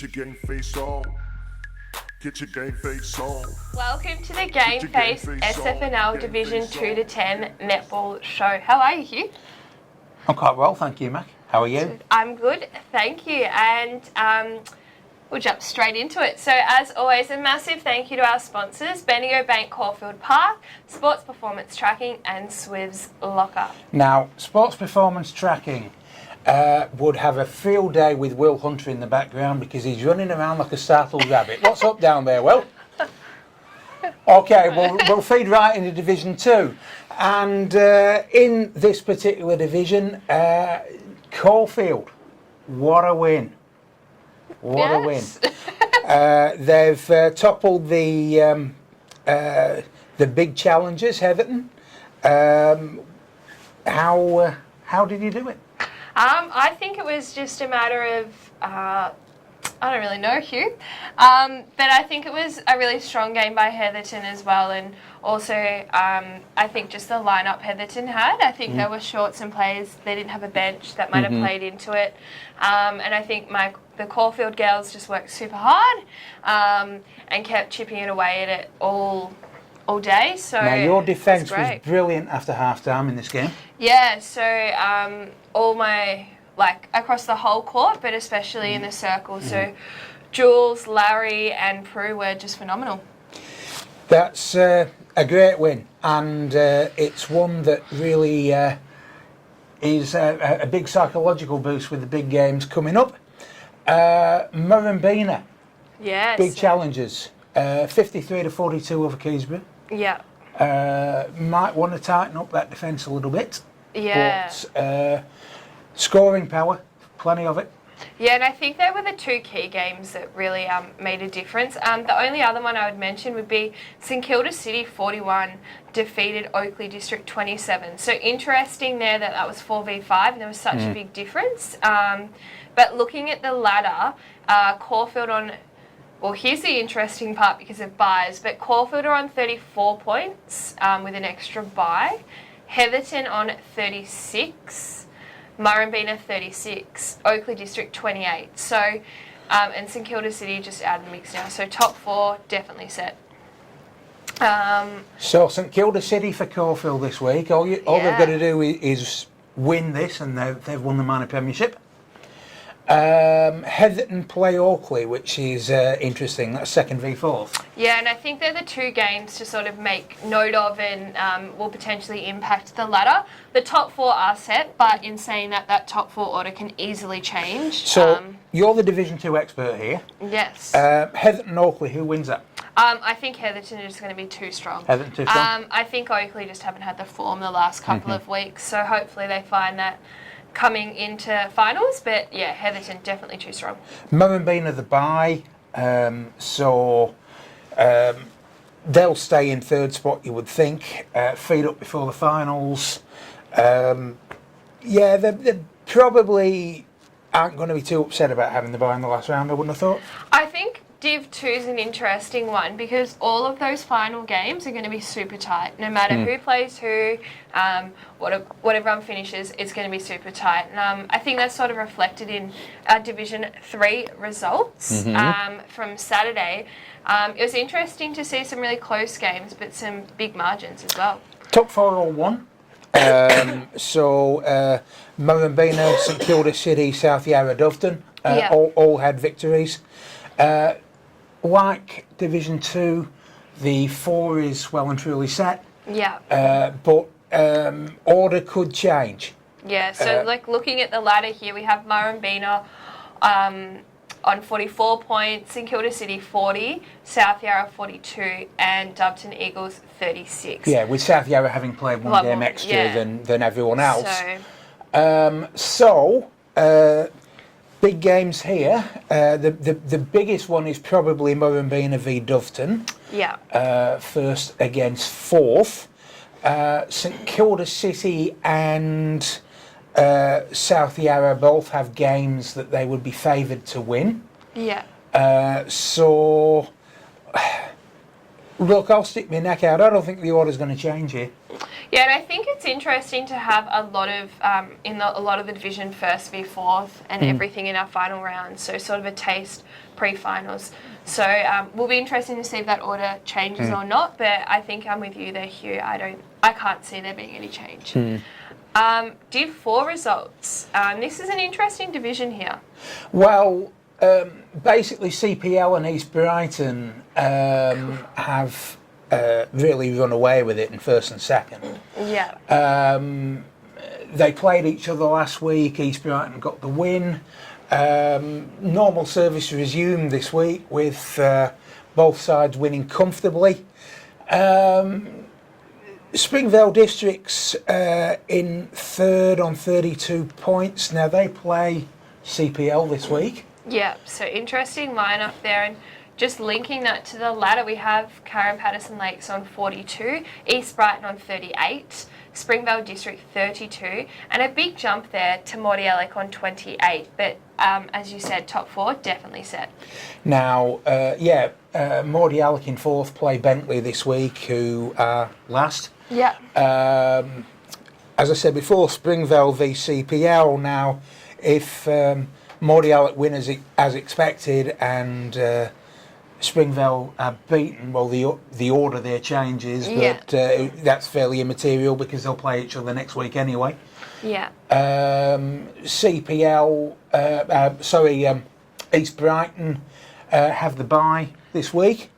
your GameFace on. Get your GameFace on. Welcome to the GameFace SFNL Division 2 to 10 netball show. How are you, Hugh? I'm quite well, thank you, Mac. How are you? I'm good, thank you. And we'll jump straight into it. So as always, a massive thank you to our sponsors, Bendigo Bank Caulfield Park, Sports Performance Tracking and Swiv's Locker. Now, Sports Performance Tracking would have a field day with Will Hunter in the background because he's running around like a startled rabbit. What's up down there, Will? Okay, we'll feed right into Division 2. And in this particular division, Caulfield, what a win. What a win. They've toppled the big challengers, Heatherton. How did you do it? I think it was just a matter of, I don't really know, Hugh, but I think it was a really strong game by Heatherton as well, and also I think just the lineup Heatherton had, I think there were short some players, they didn't have a bench that might have played into it, and I think the Caulfield girls just worked super hard and kept chipping it away at it all day. So now your defence was brilliant after half time in this game. Yeah, so all my, like across the whole court, but especially in the circle. So Jules, Larry and Prue were just phenomenal. That's a great win, and it's one that really is a big psychological boost with the big games coming up. Murrumbina, yes, big challenges, 53 to 42 over Keysborough. Yeah. Might want to tighten up that defence a little bit. Yeah. But scoring power, plenty of it. Yeah, and I think they were the two key games that really made a difference. The only other one I would mention would be St Kilda City 41 defeated Oakley District 27. So interesting there that was 4v5 and there was such a big difference. But looking at the ladder, Caulfield on... Well, here's the interesting part because of buys, but Caulfield are on 34 points with an extra buy. Heatherton on 36, Murrumbina 36, Oakley District 28. So, and St Kilda City just out of the mix now. So top four definitely set. So St Kilda City for Caulfield this week. All they've got to do is win this, and they've won the minor premiership. Heatherton play Oakley, which is interesting. That's second v fourth. Yeah, and I think they're the two games to sort of make note of and will potentially impact the ladder. The top four are set, but in saying that, that top four order can easily change. So you're the Division 2 expert here. Yes. Heatherton Oakley, who wins that? I think Heatherton is going to be too strong. Heatherton too strong? I think Oakley just haven't had the form the last couple of weeks, so hopefully they find that coming into finals, but yeah, Heatherton definitely too strong. Murrumbina the bye, so they'll stay in third spot, you would think. Feed up before the finals. Yeah, they probably aren't going to be too upset about having the bye in the last round, I wouldn't have thought. I think Div 2 is an interesting one because all of those final games are going to be super tight. No matter who plays who, what everyone finishes, it's going to be super tight. And I think that's sort of reflected in our Division 3 results from Saturday. It was interesting to see some really close games, but some big margins as well. Top four all won. So Murrumbina, St Kilda City, South Yarra, Doveton, all had victories. Like Division 2, the 4 is well and truly set. Yeah. But order could change. Yeah, so like looking at the ladder here, we have Murrumbina on 44 points, St Kilda City 40, South Yarra 42, and Doveton Eagles 36. Yeah, with South Yarra having played one game extra than everyone else. So big games here. The biggest one is probably Murrumbina v Doveton. Yeah. First against fourth. St Kilda City and South Yarra both have games that they would be favoured to win. Yeah. Look, I'll stick my neck out. I don't think the order's going to change here. Yeah, and I think it's interesting to have a lot of a lot of the division first v fourth and everything in our final round. So sort of a taste pre-finals. So will be interesting to see if that order changes or not. But I think I'm with you there, Hugh. I can't see there being any change. Div 4 results. This is an interesting division here. Well, basically CPL and East Brighton have really run away with it in first and second. Yeah. They played each other last week. East Brighton got the win. Normal service resumed this week with both sides winning comfortably. Springvale District's in third on 32 points. Now they play CPL this week. Yeah, so interesting lineup there, and just linking that to the ladder, we have Karen Patterson Lakes on 42, East Brighton on 38, Springvale District 32, and a big jump there to Mordialloc on 28. But as you said, top four definitely set. Now, Mordialloc in fourth play Bentley this week, who are last. Yeah. As I said before, Springvale v CPL. Now, if Mordialloc win as expected and Springvale are beaten, well, the order there changes, but that's fairly immaterial because they'll play each other next week anyway. Yeah. East Brighton have the bye this week,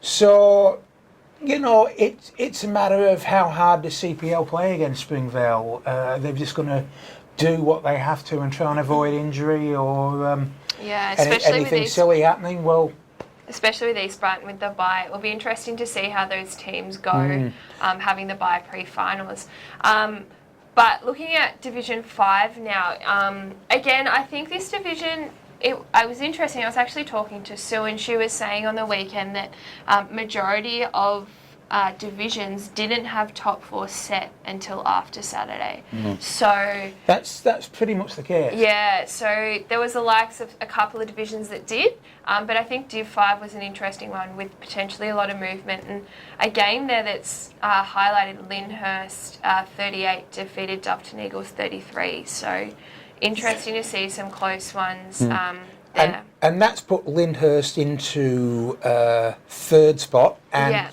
so it's a matter of how hard does CPL play against Springvale. They're just going to do what they have to and try and avoid injury or anything silly happening. Well, especially with East Brighton with the bye, it will be interesting to see how those teams go having the bye pre-finals. But looking at Division 5 now, again, I think this division, I was interesting. I was actually talking to Sue, and she was saying on the weekend that majority of divisions didn't have top four set until after Saturday. So that's pretty much the case. Yeah, so there was the likes of a couple of divisions that did, but I think Div 5 was an interesting one with potentially a lot of movement, and a game there that's highlighted Lyndhurst 38 defeated Doveton Eagles 33. So interesting to see some close ones there. And that's put Lyndhurst into third spot. And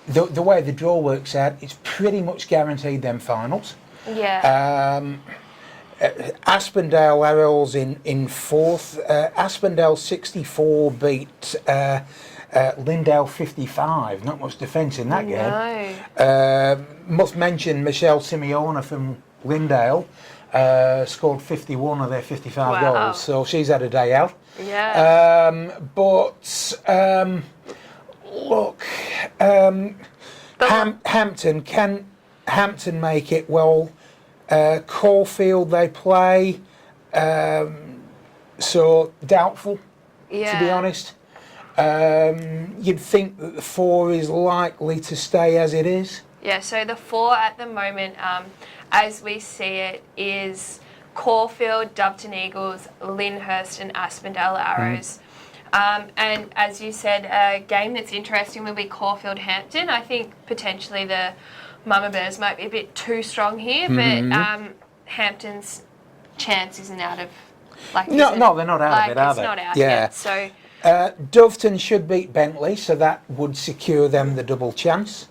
the way the draw works out, it's pretty much guaranteed them finals. Yeah. Aspendale Arrows in fourth. Aspendale 64 beat Lindale 55. Not much defence in that game. No. Must mention Michelle Simeona from Lindale scored 51 of their 55 goals, so she's had a day out. Yeah. Look, Hampton, can Hampton make it? Well, Caulfield they play, so doubtful, to be honest. You'd think that the 4 is likely to stay as it is. Yeah, so the 4 at the moment, as we see it, is Caulfield, Doveton Eagles, Lyndhurst and Aspendale Arrows. And as you said, a game that's interesting will be Caulfield Hampton. I think potentially the Mama Bears might be a bit too strong here, but Hampton's chance isn't out of... No, they're not out of it, are they? It's not out yet, so... Doveton should beat Bentley, so that would secure them the double chance.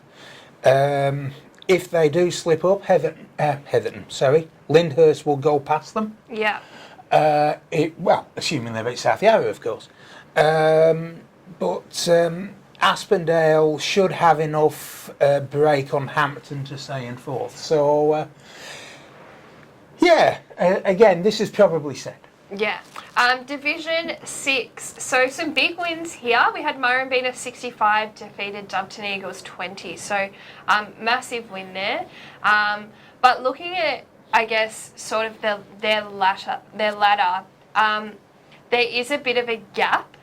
If they do slip up, Lyndhurst will go past them. Yeah. Assuming they beat South Yarra, of course. But Aspendale should have enough break on Hampton to stay in fourth. So, again, this is probably set. Yeah. Division 6. So some big wins here. We had Murrumbina 65 defeated Doveton Eagles 20. So massive win there. But looking at, I guess, sort of their ladder, there is a bit of a gap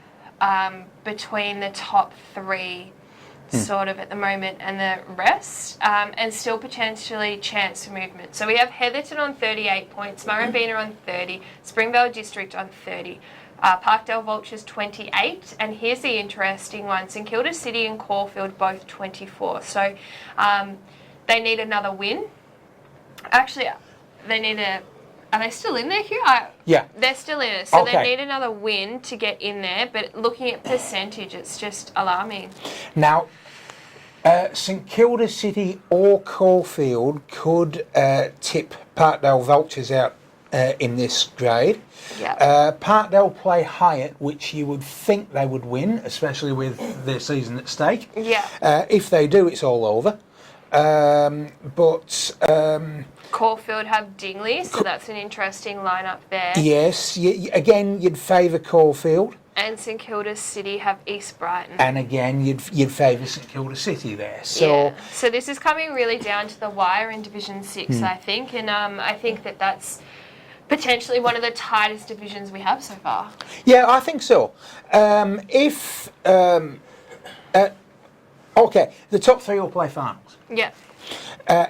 between the top 3 sort of at the moment and the rest, and still potentially chance for movement. So we have Heatherton on 38 points, Murrumbina on 30, Springvale District on 30, Parkdale Vultures 28, and here's the interesting one, St Kilda City and Caulfield both 24. So they need another win. Actually, they need a... Are they still in there, Hugh? Yeah. They're still in it. So Okay. they need another win to get in there. But looking at percentage, it's just alarming. Now, St Kilda City or Caulfield could tip Parkdale Vultures out in this grade. Yeah. Parkdale play Hyatt, which you would think they would win, especially with their season at stake. Yeah. If they do, it's all over. Caulfield have Dingley, so that's an interesting lineup there. Yes, again, you'd favour Caulfield. And St Kilda City have East Brighton. And again, you'd favour St Kilda City there. So yeah. So this is coming really down to the wire in Division 6, I think. And I think that's potentially one of the tightest divisions we have so far. Yeah, I think so. Okay, the top three will play finals. Yeah.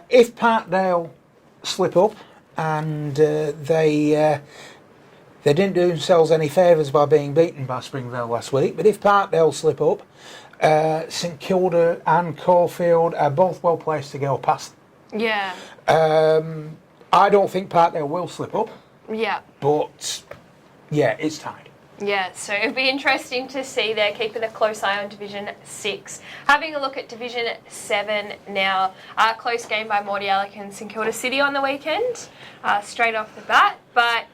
If Parkdale slip up and they didn't do themselves any favours by being beaten by Springvale last week, but if Parkdale slip up, St Kilda and Caulfield are both well placed to go past. Yeah. I don't think Parkdale will slip up. Yeah. But yeah, it's tied. Yeah, so it'll be interesting to see there, keeping a close eye on Division 6. Having a look at Division 7 now. Close game by Mordialloc and St Kilda City on the weekend, straight off the bat. But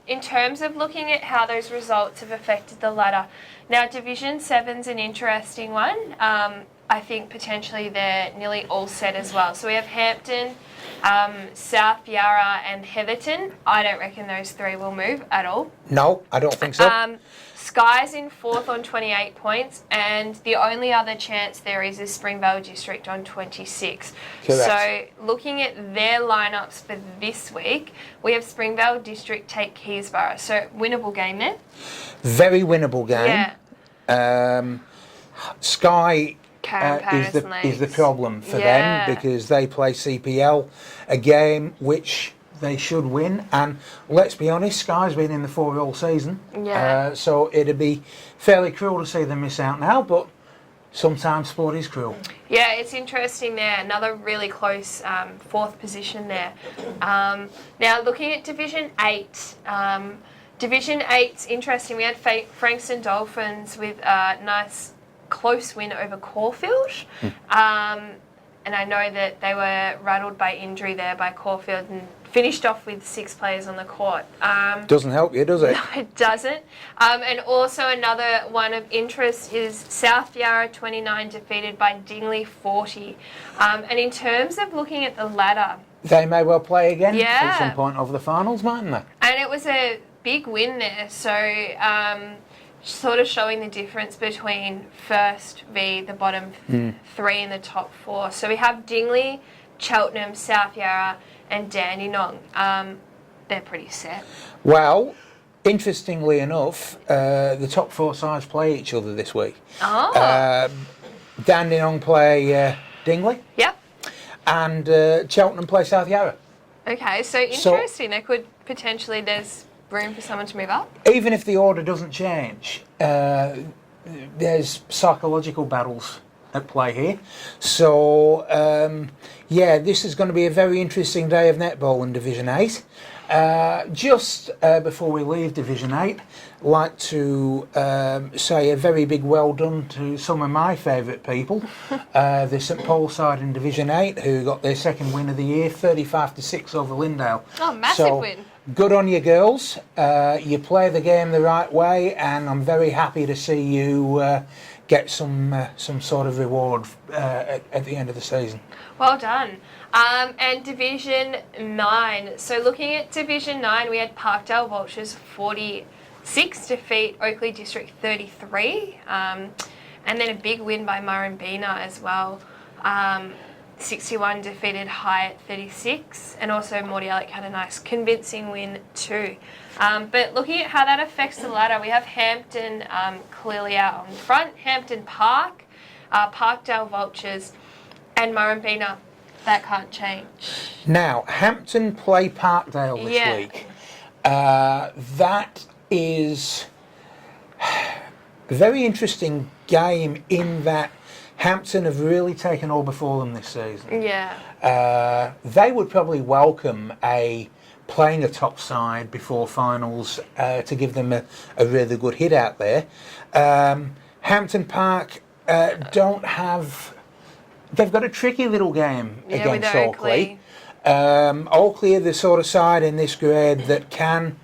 in terms of looking at how those results have affected the ladder, now Division 7's an interesting one. I think potentially they're nearly all set as well. So we have Hampton, South Yarra and Heatherton. I don't reckon those three will move at all. No, I don't think so. Sky's in 4th on 28 points, and the only other chance there is Springvale District on 26. Correct. So looking at their lineups for this week, we have Springvale District take Keysborough. So winnable game there. Very winnable game. Yeah. Sky Karen is the problem for them because they play CPL, a game which they should win. And let's be honest, Sky's been in the 4 all season. Yeah. So it'd be fairly cruel to see them miss out now, but sometimes sport is cruel. Yeah, it's interesting there. Another really close 4th position there. Now looking at Division 8. Division 8's interesting. We had Frankston Dolphins with a nice close win over Caulfield. And I know that they were rattled by injury there by Caulfield and finished off with 6 players on the court. Doesn't help you, does it? No, it doesn't. And also another one of interest is South Yarra 29 defeated by Dingley 40. And in terms of looking at the ladder, they may well play again Yeah. at some point over the finals, mightn't they? and it was a big win there. So sort of showing the difference between first v the bottom 3 and the top 4. So we have Dingley, Cheltenham, South Yarra and Dandenong. They're pretty set. Well, interestingly enough, the top 4 sides play each other this week. Oh. Dandenong play Dingley Yep. and Cheltenham play South Yarra. Okay, so interesting. They could potentially, there's room for someone to move up. Even if the order doesn't change, there's psychological battles at play here. So, yeah, this is going to be a very interesting day of netball in Division 8. Just before we leave Division 8, I'd like to say a very big well done to some of my favourite people. The St Paul side in Division 8 who got their 2nd win of the year, 35-6 over Lindale. Oh, massive win. Good on you girls. You play the game the right way and I'm very happy to see you get some sort of reward at the end of the season. Well done. And Division 9. So looking at Division 9, we had Parkdale Vultures 46 defeat Oakley District 33. And then a big win by Murrumbina as well. 61 defeated Hyatt 36. And also Mordialloc had a nice convincing win too. But looking at how that affects the ladder, we have Hampton clearly out on front. Hampton Park, Parkdale Vultures and Murrumbina. That can't change. Now, Hampton play Parkdale this week. That is a very interesting game in that Hampton have really taken all before them this season. Yeah. They would probably welcome playing a top side before finals to give them a really good hit out there. Hampton Park don't have... They've got a tricky little game against with Oakley. Oakley are the sort of side in this grade that can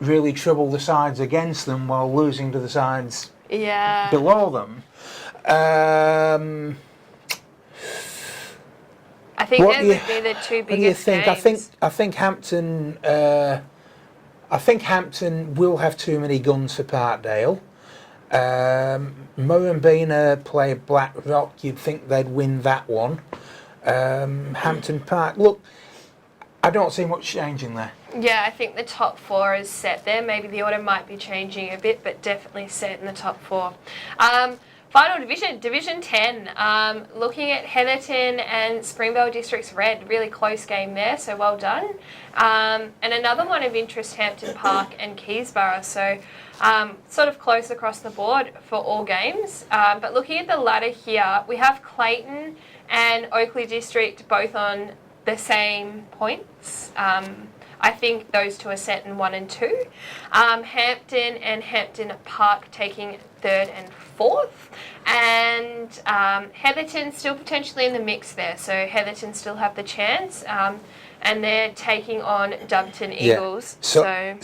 really trouble the sides against them while losing to the sides below them. I think those would be the two biggest What do you think? games. I think Hampton. I think Hampton will have too many guns for Parkdale. Murrumbina play Black Rock. You'd think they'd win that one. Hampton Park. Look, I don't see much changing there. Yeah, I think the top four is set there. Maybe the order might be changing a bit, but definitely set in the top four. Final division, Division 10. Looking at Heatherton and Springvale Districts Red, really close game there, so well done. And another one of interest, Hampton Park and Keysborough, so sort of close across the board for all games. But looking at the ladder here, we have Clayton and Oakley District both on the same points. I think those two are set in 1 and 2. Hampton and Hampton Park taking 3rd and 4th. And Heatherton still potentially in the mix there. So Heatherton still have the chance. And they're taking on Dubton Eagles. So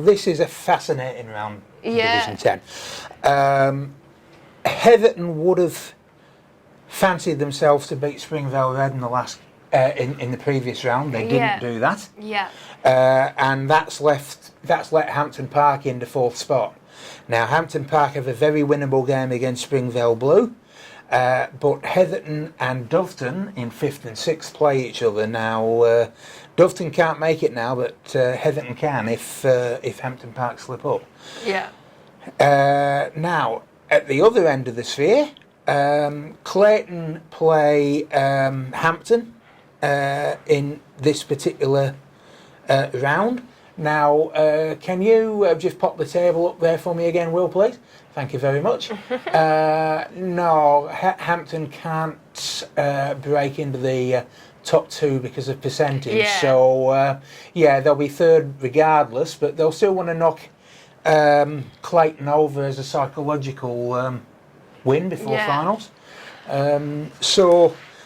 this is a fascinating round, Division 10. Heatherton would have fancied themselves to beat Springvale Red in the last in the previous round. They didn't do that. Yeah. And that's let Hampton Park in the 4th spot. Now Hampton Park have a very winnable game against Springvale Blue, but Heatherton and Doveton in 5th and 6th play each other. Now Doveton can't make it now, but Heatherton can if Hampton Park slip up. Yeah. Now at the other end of the sphere, Clayton play Hampton in this particular round. Now, can you just pop the table up there for me again, Will, please? Thank you very much. No, Hampton can't break into the top 2 because of percentage. Yeah. So, they'll be 3rd regardless, but they'll still want to knock Clayton over as a psychological win before finals.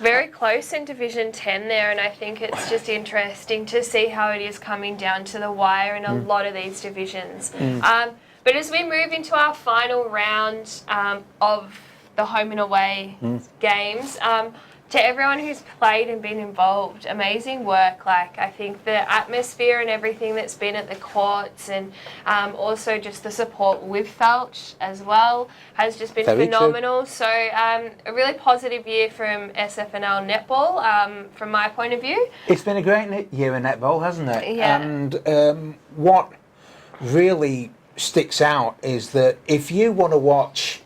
Very close in Division 10 there, and I think it's just interesting to see how it is coming down to the wire in a lot of these divisions. But as we move into our final round of the home and away games, to everyone who's played and been involved, amazing work. Like, I think the atmosphere and everything that's been at the courts, and also just the support we've felt as well, has just been phenomenal. True. So a really positive year from SFNL Netball, from my point of view. It's been a great year in netball, hasn't it? Yeah. And what really sticks out is that if you want to watch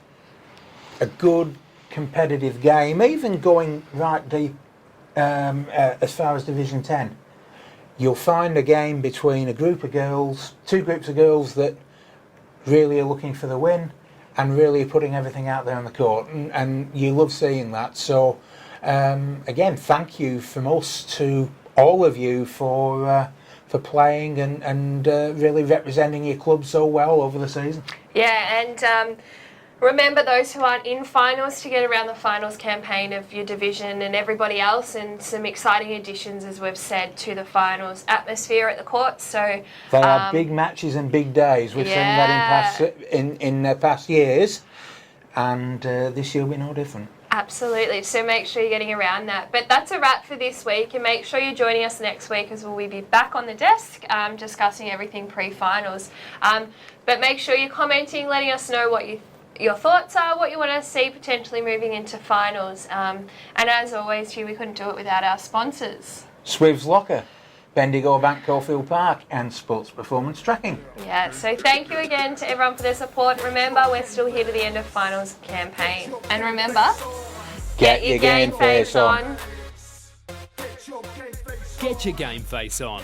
a good competitive game, even going right deep as far as Division 10, you'll find a game between two groups of girls that really are looking for the win and really are putting everything out there on the court, and you love seeing that. So again, thank you from us to all of you for playing and really representing your club so well over the season. Yeah, and remember those who aren't in finals to get around the finals campaign of your division, and everybody else, and some exciting additions, as we've said, to the finals atmosphere at the courts. So they are big matches and big days. We've seen that in past years, and this year will be no different. Absolutely. So make sure you're getting around that. But that's a wrap for this week, and make sure you're joining us next week, as we'll be back on the desk discussing everything pre-finals. But make sure you're commenting, letting us know what your thoughts are, what you want to see potentially moving into finals. And as always, we couldn't do it without our sponsors. Swiv's Locker, Bendigo Bank Caulfield Park, and Sports Performance Tracking. Yeah, so thank you again to everyone for their support. Remember, we're still here to the end of finals campaign. And remember, get your game face on. Get your game face on.